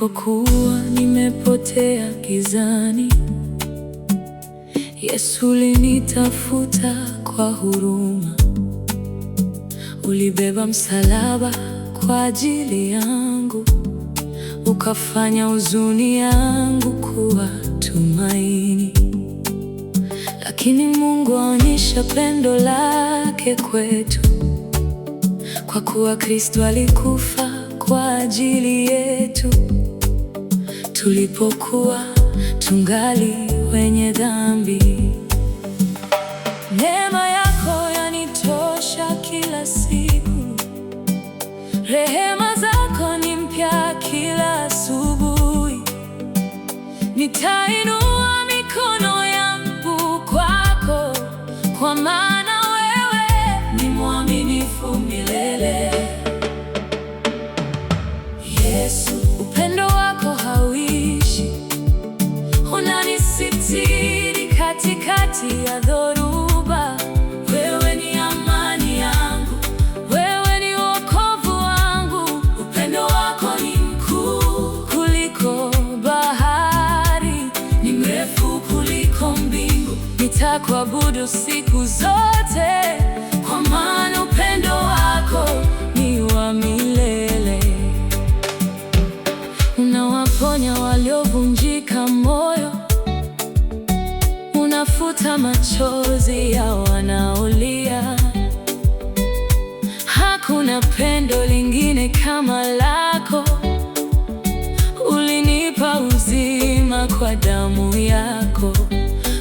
Nilipokuwa nimepotea gizani, Yesu ulinitafuta kwa huruma. Ulibeba msalaba kwa ajili yangu, ukafanya huzuni yangu kuwa tumaini. Lakini Mungu aonyesha pendo lake kwetu, kwa kuwa Kristo alikufa kwa ajili yetu. Tulipokuwa tungali wenye dhambi, neema yako yanitosha kila siku. Rehema zako ni mpya kila asubuhi. Nitainua mikono yangu kwako, kwa maana wewe ni mwaminifu milele. Yesu, upendo wako hauishi. Unanisitiri katikati ya dhoruba. Wewe ni amani yangu, wewe ni wokovu wangu. Upendo wako ni mkuu kuliko bahari, ni mrefu kuliko mbingu. Nitakuabudu siku zote, kwa maana upendo wako ni wa milele. Unawaponya waliovunjika moyo, unafuta machozi ya wanaolia. Hakuna pendo lingine kama lako. Ulinipa uzima kwa damu yako,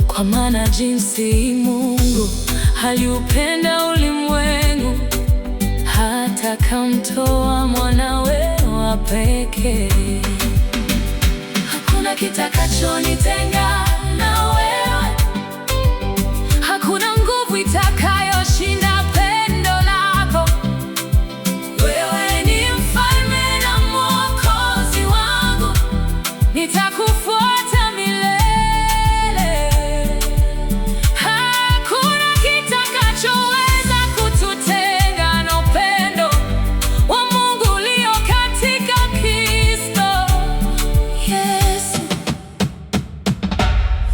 kwa maana jinsi Mungu aliupenda ulimwengu, hata kamtoa mwanawe wa pekee. Hakuna kitakachonitenga na wewe, hakuna nguvu itakayoshinda pendo lako. Wewe ni mfalme na mwokozi wangu, nitakufuata milele. Hakuna kitakachoweza kututenga na upendo wa Mungu ulio katika Kristo Yesu.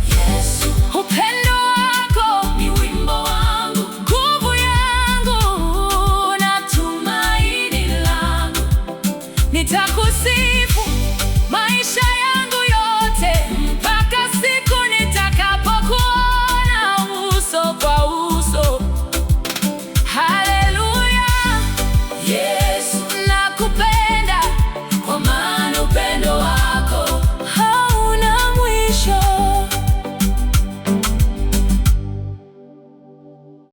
Yesu, upendo wako ni wimbo wangu, nguvu yangu na tumaini langu. Nitakusifu maisha yangu yote mpaka